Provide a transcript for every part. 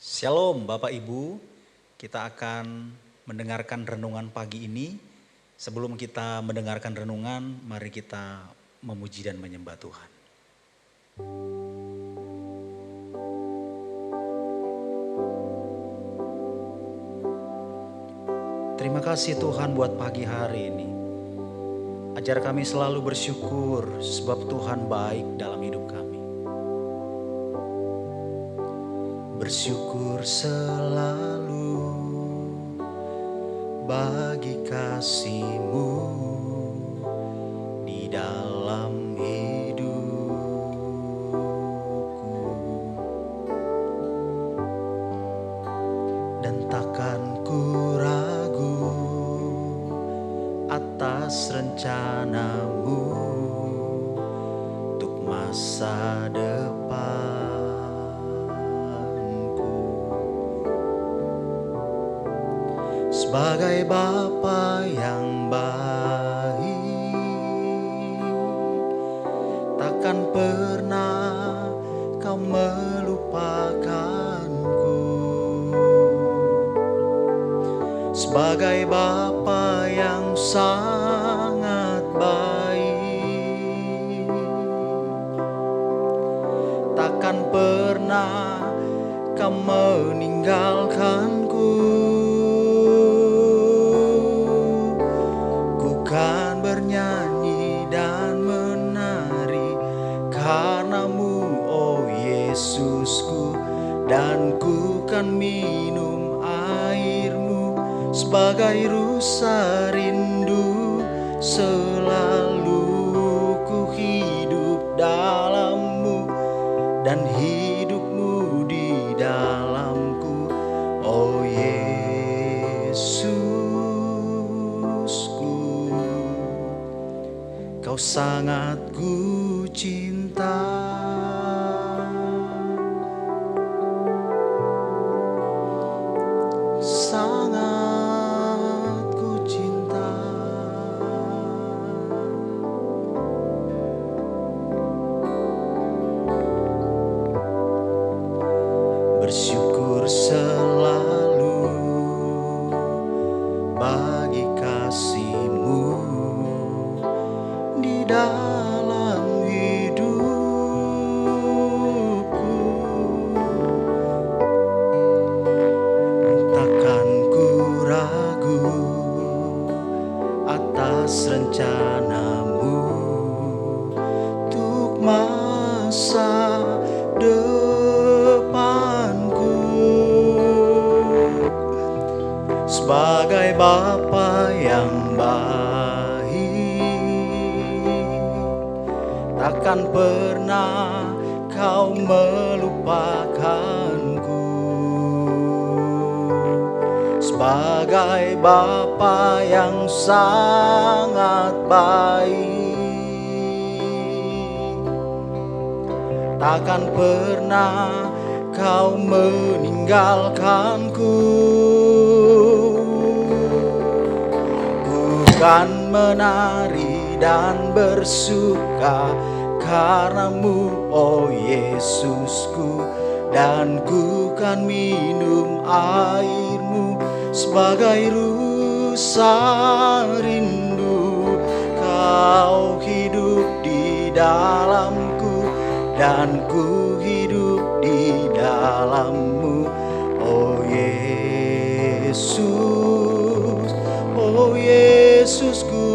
Shalom Bapak Ibu, kita akan mendengarkan renungan pagi ini. Sebelum kita mendengarkan renungan, mari kita memuji dan menyembah Tuhan. Terima kasih Tuhan buat pagi hari ini. Ajar kami selalu bersyukur sebab Tuhan baik dalam hidup kami. Bersyukur selalu bagi kasih-Mu di dalam hidupku. Dan takkan ku ragu atas rencana-Mu untuk masa depan. Sebagai Bapa yang baik, takkan pernah Kau melupakanku. Sebagai Bapa yang sangat baik, takkan pernah Kau meninggalkanku. Kan bernyanyi dan menari karena-Mu, oh Yesusku, dan ku kan minum air-Mu sebagai rusa rindu. Selalu ku hidup dalam-Mu dan hidup-Mu di dalamku, oh Yesus. Kau sangat ku cinta. Sangat ku cinta. Bersyukur selalu bagi kasih-Mu di dalam hidupku. Takkan ku ragu atas rencana-Mu untuk masa depanku. Sebagai Bapa yang takkan pernah Kau melupakanku. Sebagai Bapa yang sangat baik, takkan pernah Kau meninggalkanku. Ku kan menari dan bersuka karena-Mu, oh Yesusku, dan ku kan minum air-Mu sebagai rusa rindu. Kau hidup di dalamku dan ku hidup di dalam-Mu, oh Yesus, oh Yesusku.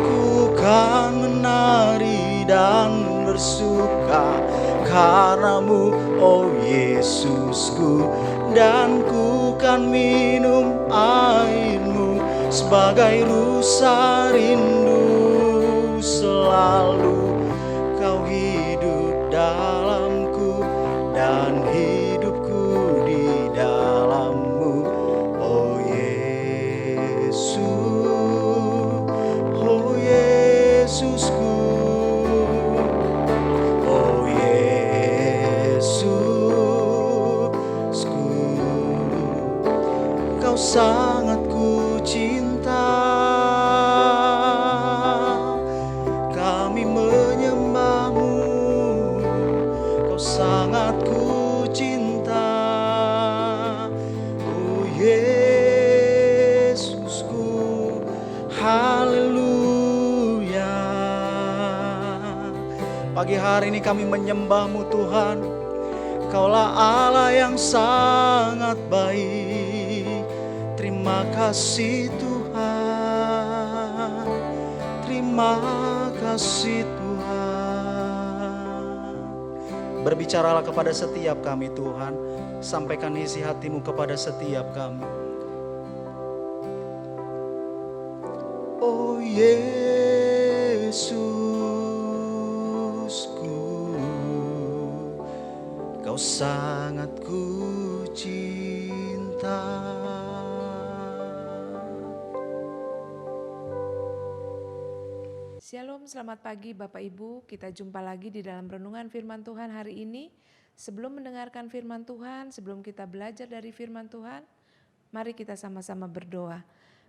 Ku kan menari dan bersuka karena-Mu, oh Yesusku, dan ku kan minum air-Mu sebagai rusa rindu. Selalu Kau hidup dalamku dan hidupku di dalam-Mu, oh Yesus, oh Yesusku, oh Yesusku. Kau sangat ku cinta. Kami Pagi hari ini kami menyembah-Mu Tuhan. Kaulah Allah yang sangat baik. Terima kasih Tuhan. Terima kasih Tuhan. Berbicaralah kepada setiap kami Tuhan. Sampaikan isi hati-Mu kepada setiap kami. Oh Yesusku, Kau sangat ku cinta. Shalom, selamat pagi Bapak Ibu. Kita jumpa lagi di dalam renungan firman Tuhan hari ini. Sebelum mendengarkan firman Tuhan, sebelum kita belajar dari firman Tuhan, mari kita sama-sama berdoa.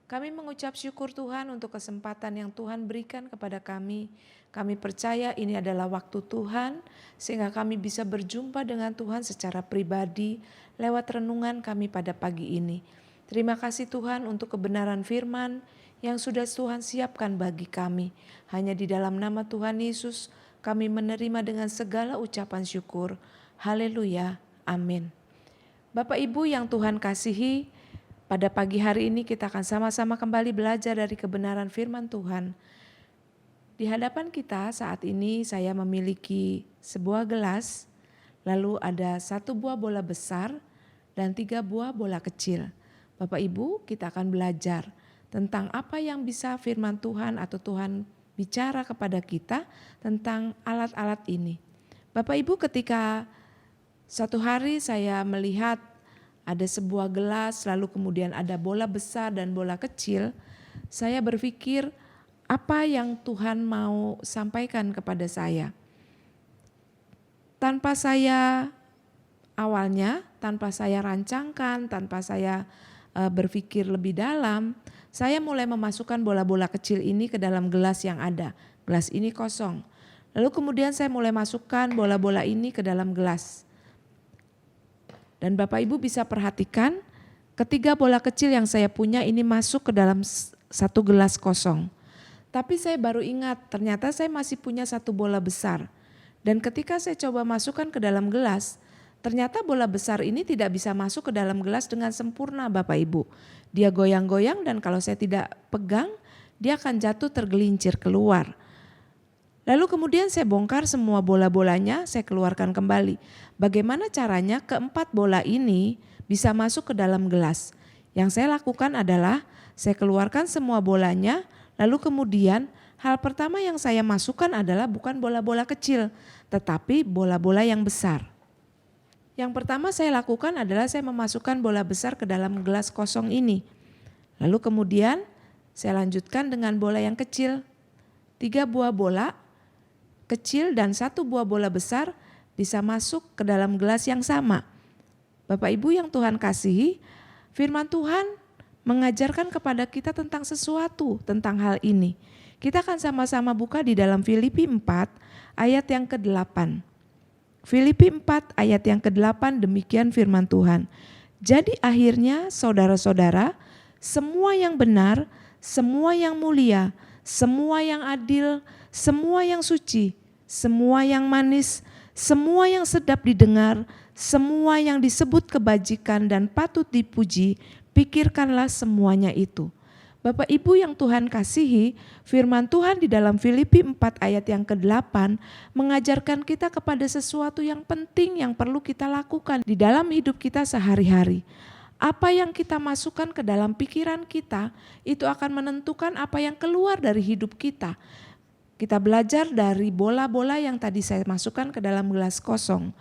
Kami mengucap syukur Tuhan untuk kesempatan yang Tuhan berikan kepada kami. Kami percaya ini adalah waktu Tuhan sehingga kami bisa berjumpa dengan Tuhan secara pribadi lewat renungan kami pada pagi ini. Terima kasih Tuhan untuk kebenaran firman yang sudah Tuhan siapkan bagi kami. Hanya di dalam nama Tuhan Yesus kami menerima dengan segala ucapan syukur. Haleluya, amin. Bapak Ibu yang Tuhan kasihi, pada pagi hari ini kita akan sama-sama kembali belajar dari kebenaran firman Tuhan. Di hadapan kita saat ini saya memiliki sebuah gelas, lalu ada 1 buah bola besar dan 3 buah bola kecil. Bapak Ibu, kita akan belajar tentang apa yang bisa firman Tuhan atau Tuhan bicara kepada kita tentang alat-alat ini. Bapak Ibu, ketika suatu hari saya melihat ada sebuah gelas, lalu kemudian ada bola besar dan bola kecil, saya berpikir apa yang Tuhan mau sampaikan kepada saya. Tanpa saya rancangkan, tanpa saya berpikir lebih dalam, saya mulai memasukkan bola-bola kecil ini ke dalam gelas yang ada. Gelas ini kosong. Lalu kemudian saya mulai masukkan bola-bola ini ke dalam gelas. Dan Bapak Ibu bisa perhatikan ketiga bola kecil yang saya punya ini masuk ke dalam 1 gelas kosong. Tapi saya baru ingat ternyata saya masih punya 1 bola besar. Dan ketika saya coba masukkan ke dalam gelas, ternyata bola besar ini tidak bisa masuk ke dalam gelas dengan sempurna Bapak Ibu. Dia goyang-goyang dan kalau saya tidak pegang, dia akan jatuh tergelincir keluar. Lalu kemudian saya bongkar semua bola-bolanya, saya keluarkan kembali. Bagaimana caranya keempat bola ini bisa masuk ke dalam gelas? Yang saya lakukan adalah saya keluarkan semua bolanya, lalu kemudian hal pertama yang saya masukkan adalah bukan bola-bola kecil, tetapi bola-bola yang besar. Yang pertama saya lakukan adalah saya memasukkan bola besar ke dalam gelas kosong ini. Lalu kemudian saya lanjutkan dengan bola yang kecil. 3 buah bola kecil dan 1 buah bola besar bisa masuk ke dalam gelas yang sama. Bapak Ibu yang Tuhan kasihi, firman Tuhan mengajarkan kepada kita tentang sesuatu tentang hal ini. Kita akan sama-sama buka di dalam Filipi 4 ayat yang ke-8. Filipi 4 ayat yang ke-8 demikian firman Tuhan. Jadi akhirnya saudara-saudara, semua yang benar, semua yang mulia, semua yang adil, semua yang suci, semua yang manis, semua yang sedap didengar, semua yang disebut kebajikan dan patut dipuji, pikirkanlah semuanya itu. Bapak Ibu yang Tuhan kasihi, firman Tuhan di dalam Filipi 4 ayat yang ke-8 mengajarkan kita kepada sesuatu yang penting yang perlu kita lakukan di dalam hidup kita sehari-hari. Apa yang kita masukkan ke dalam pikiran kita itu akan menentukan apa yang keluar dari hidup kita. Kita belajar dari bola-bola yang tadi saya masukkan ke dalam gelas kosong.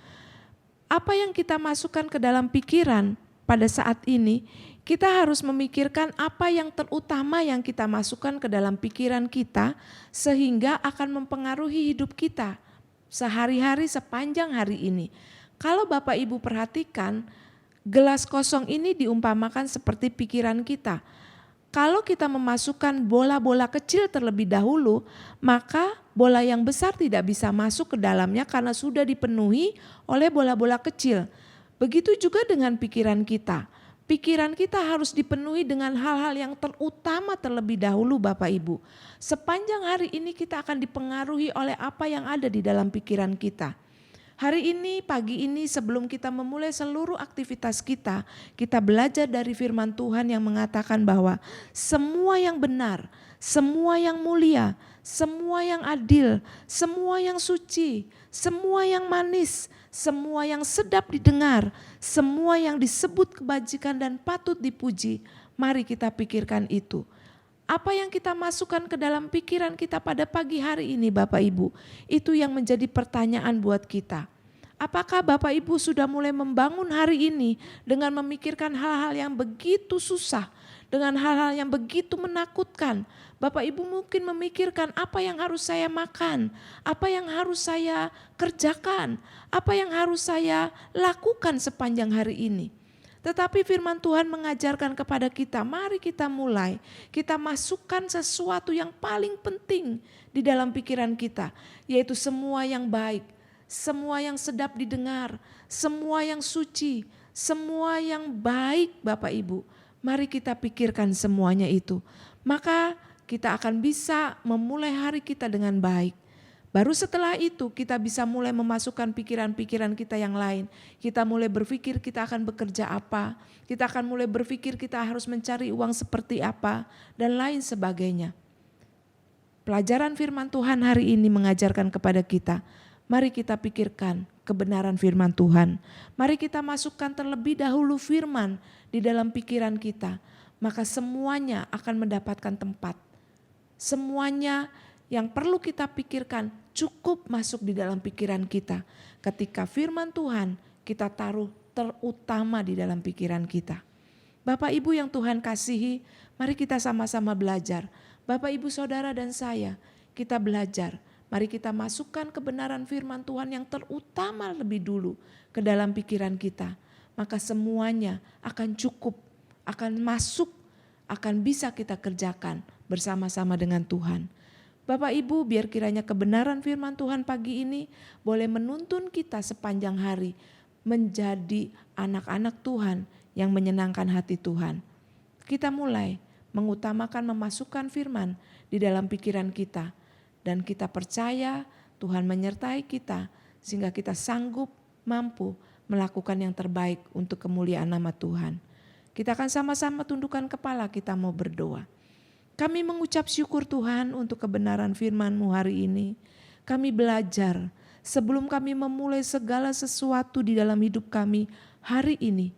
Apa yang kita masukkan ke dalam pikiran pada saat ini, kita harus memikirkan apa yang terutama yang kita masukkan ke dalam pikiran kita sehingga akan mempengaruhi hidup kita sehari-hari sepanjang hari ini. Kalau Bapak Ibu perhatikan, gelas kosong ini diumpamakan seperti pikiran kita. Kalau kita memasukkan bola-bola kecil terlebih dahulu, maka bola yang besar tidak bisa masuk ke dalamnya karena sudah dipenuhi oleh bola-bola kecil. Begitu juga dengan pikiran kita. pikiran kita harus dipenuhi dengan hal-hal yang terutama terlebih dahulu Bapak Ibu. Sepanjang hari ini kita akan dipengaruhi oleh apa yang ada di dalam pikiran kita. Hari ini, pagi ini sebelum kita memulai seluruh aktivitas kita belajar dari firman Tuhan yang mengatakan bahwa semua yang benar, semua yang mulia, semua yang adil, semua yang suci, semua yang manis, semua yang sedap didengar, semua yang disebut kebajikan dan patut dipuji, mari kita pikirkan itu. Apa yang kita masukkan ke dalam pikiran kita pada pagi hari ini Bapak Ibu, itu yang menjadi pertanyaan buat kita. Apakah Bapak Ibu sudah mulai membangun hari ini dengan memikirkan hal-hal yang begitu susah, dengan hal-hal yang begitu menakutkan? Bapak Ibu mungkin memikirkan apa yang harus saya makan, apa yang harus saya kerjakan, apa yang harus saya lakukan sepanjang hari ini. Tetapi firman Tuhan mengajarkan kepada kita, mari kita mulai, kita masukkan sesuatu yang paling penting di dalam pikiran kita, yaitu semua yang baik, semua yang sedap didengar, semua yang suci, semua yang baik Bapak Ibu. Mari kita pikirkan semuanya itu. Maka kita akan bisa memulai hari kita dengan baik. Baru setelah itu kita bisa mulai memasukkan pikiran-pikiran kita yang lain. Kita mulai berpikir kita akan bekerja apa. Kita akan mulai berpikir kita harus mencari uang seperti apa. Dan lain sebagainya. Pelajaran firman Tuhan hari ini mengajarkan kepada kita. Mari kita pikirkan kebenaran firman Tuhan. Mari kita masukkan terlebih dahulu firman di dalam pikiran kita. Maka semuanya akan mendapatkan tempat. Semuanya yang perlu kita pikirkan cukup masuk di dalam pikiran kita. Ketika firman Tuhan kita taruh terutama di dalam pikiran kita. Bapak Ibu yang Tuhan kasihi, mari kita sama-sama belajar. Bapak Ibu Saudara dan saya, kita belajar. Mari kita masukkan kebenaran firman Tuhan yang terutama lebih dulu ke dalam pikiran kita. Maka semuanya akan cukup, akan masuk, akan bisa kita kerjakan bersama-sama dengan Tuhan. Bapak Ibu, biar kiranya kebenaran firman Tuhan pagi ini boleh menuntun kita sepanjang hari menjadi anak-anak Tuhan yang menyenangkan hati Tuhan. Kita mulai mengutamakan memasukkan firman di dalam pikiran kita. Dan kita percaya Tuhan menyertai kita sehingga kita sanggup, mampu melakukan yang terbaik untuk kemuliaan nama Tuhan. Kita akan sama-sama tundukkan kepala, kita mau berdoa. Kami mengucap syukur Tuhan untuk kebenaran firman-Mu hari ini. Kami belajar sebelum kami memulai segala sesuatu di dalam hidup kami hari ini.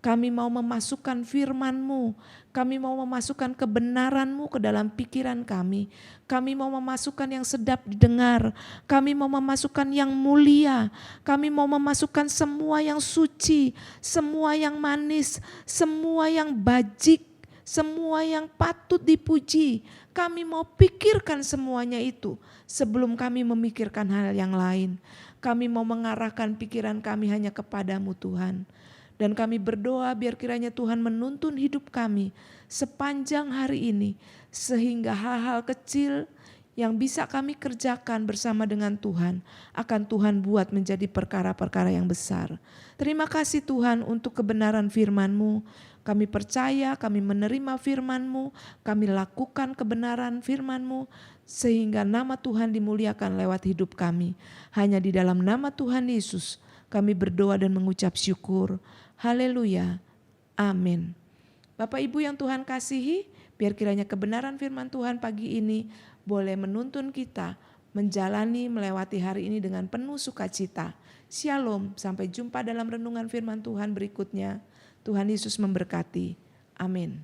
Kami mau memasukkan firman-Mu, kami mau memasukkan kebenaran-Mu ke dalam pikiran kami. Kami mau memasukkan yang sedap didengar, kami mau memasukkan yang mulia, kami mau memasukkan semua yang suci, semua yang manis, semua yang bajik, semua yang patut dipuji. Kami mau pikirkan semuanya itu sebelum kami memikirkan hal yang lain. Kami mau mengarahkan pikiran kami hanya kepadamu Tuhan. Dan kami berdoa biar kiranya Tuhan menuntun hidup kami sepanjang hari ini. Sehingga hal-hal kecil yang bisa kami kerjakan bersama dengan Tuhan akan Tuhan buat menjadi perkara-perkara yang besar. Terima kasih Tuhan untuk kebenaran firman-Mu. Kami percaya, kami menerima firman-Mu, kami lakukan kebenaran firman-Mu sehingga nama Tuhan dimuliakan lewat hidup kami. Hanya di dalam nama Tuhan Yesus kami berdoa dan mengucap syukur. Haleluya. Amin. Bapak Ibu yang Tuhan kasihi, biar kiranya kebenaran firman Tuhan pagi ini boleh menuntun kita menjalani melewati hari ini dengan penuh sukacita. Shalom, sampai jumpa dalam renungan firman Tuhan berikutnya. Tuhan Yesus memberkati. Amin.